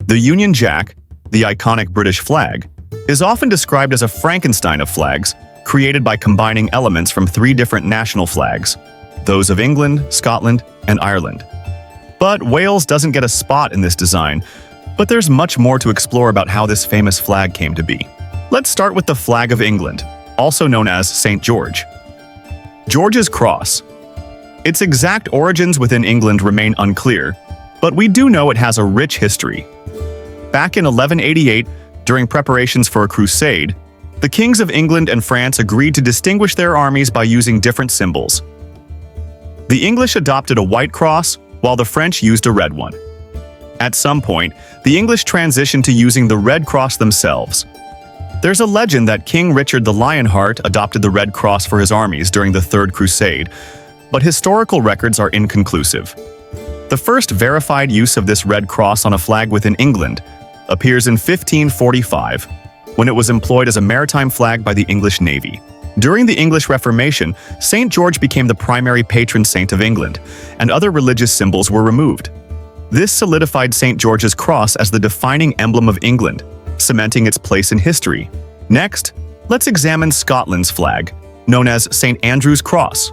The Union Jack, the iconic British flag, is often described as a Frankenstein of flags, created by combining elements from three different national flags, those of England, Scotland, and Ireland. But Wales doesn't get a spot in this design, but there's much more to explore about how this famous flag came to be. Let's start with the flag of England, also known as St. George. George's Cross. Its exact origins within England remain unclear, but we do know it has a rich history. Back in 1188, during preparations for a crusade, the kings of England and France agreed to distinguish their armies by using different symbols. The English adopted a white cross, while the French used a red one. At some point, the English transitioned to using the red cross themselves. There's a legend that King Richard the Lionheart adopted the red cross for his armies during the Third Crusade, but historical records are inconclusive. The first verified use of this red cross on a flag within England appears in 1545, when it was employed as a maritime flag by the English Navy. During the English Reformation, St. George became the primary patron saint of England, and other religious symbols were removed. This solidified St. George's Cross as the defining emblem of England, cementing its place in history. Next, let's examine Scotland's flag, known as St. Andrew's Cross.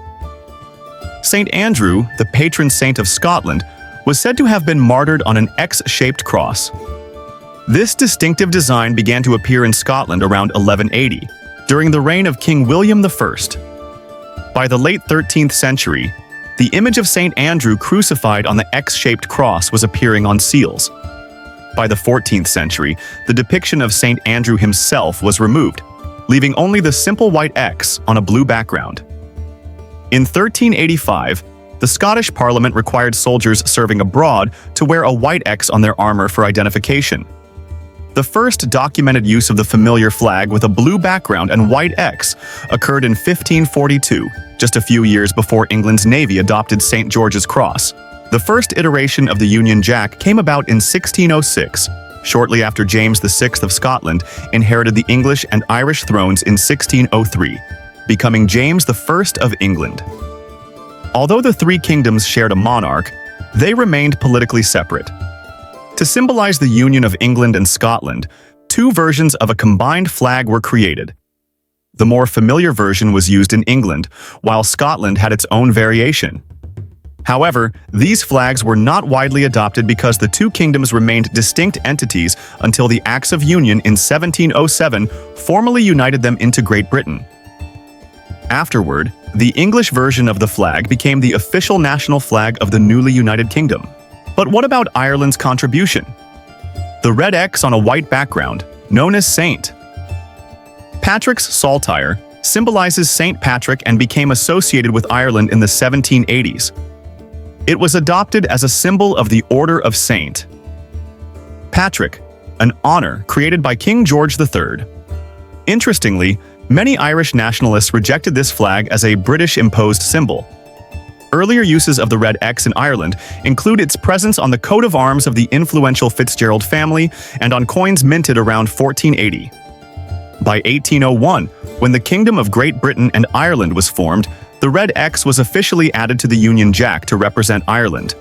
St. Andrew, the patron saint of Scotland, was said to have been martyred on an X-shaped cross. This distinctive design began to appear in Scotland around 1180, during the reign of King William I. By the late 13th century, the image of St. Andrew crucified on the X-shaped cross was appearing on seals. By the 14th century, the depiction of St. Andrew himself was removed, leaving only the simple white X on a blue background. In 1385, the Scottish Parliament required soldiers serving abroad to wear a white X on their armor for identification. The first documented use of the familiar flag with a blue background and white X occurred in 1542, just a few years before England's Navy adopted St. George's Cross. The first iteration of the Union Jack came about in 1606, shortly after James VI of Scotland inherited the English and Irish thrones in 1603, becoming James I of England. Although the three kingdoms shared a monarch, they remained politically separate. To symbolize the union of England and Scotland, two versions of a combined flag were created. The more familiar version was used in England, while Scotland had its own variation. However, these flags were not widely adopted because the two kingdoms remained distinct entities until the Acts of Union in 1707 formally united them into Great Britain. Afterward, the English version of the flag became the official national flag of the newly united kingdom. But what about Ireland's contribution? The red X on a white background, known as St. Patrick's saltire, symbolizes St. Patrick and became associated with Ireland in the 1780s. It was adopted as a symbol of the Order of St. Patrick, an honor created by King George III. Interestingly, many Irish nationalists rejected this flag as a British-imposed symbol. Earlier uses of the red X in Ireland include its presence on the coat of arms of the influential Fitzgerald family and on coins minted around 1480. By 1801, when the Kingdom of Great Britain and Ireland was formed, the red X was officially added to the Union Jack to represent Ireland.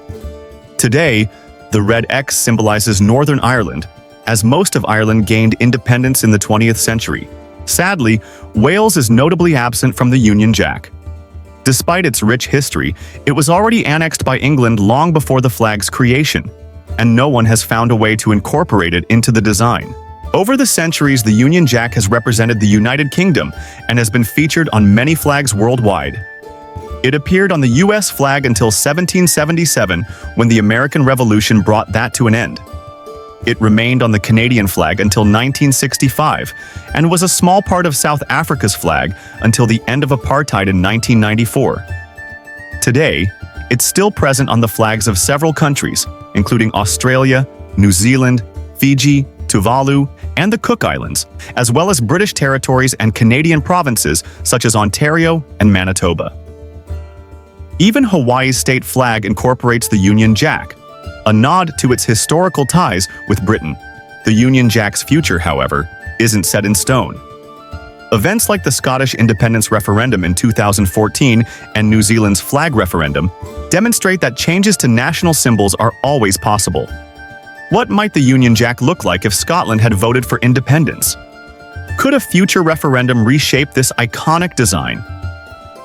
Today, the red X symbolizes Northern Ireland, as most of Ireland gained independence in the 20th century. Sadly, Wales is notably absent from the Union Jack. Despite its rich history, it was already annexed by England long before the flag's creation, and no one has found a way to incorporate it into the design. Over the centuries, the Union Jack has represented the United Kingdom and has been featured on many flags worldwide. It appeared on the US flag until 1777, when the American Revolution brought that to an end. It remained on the Canadian flag until 1965 and was a small part of South Africa's flag until the end of apartheid in 1994. Today, it's still present on the flags of several countries, including Australia, New Zealand, Fiji, Tuvalu, and the Cook Islands, as well as British territories and Canadian provinces such as Ontario and Manitoba. Even Hawaii's state flag incorporates the Union Jack, a nod to its historical ties with Britain. The Union Jack's future, however, isn't set in stone. Events like the Scottish independence referendum in 2014 and New Zealand's flag referendum demonstrate that changes to national symbols are always possible. What might the Union Jack look like if Scotland had voted for independence? Could a future referendum reshape this iconic design?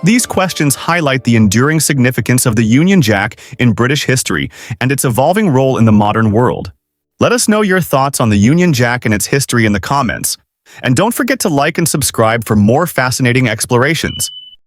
These questions highlight the enduring significance of the Union Jack in British history and its evolving role in the modern world. Let us know your thoughts on the Union Jack and its history in the comments. And don't forget to like and subscribe for more fascinating explorations.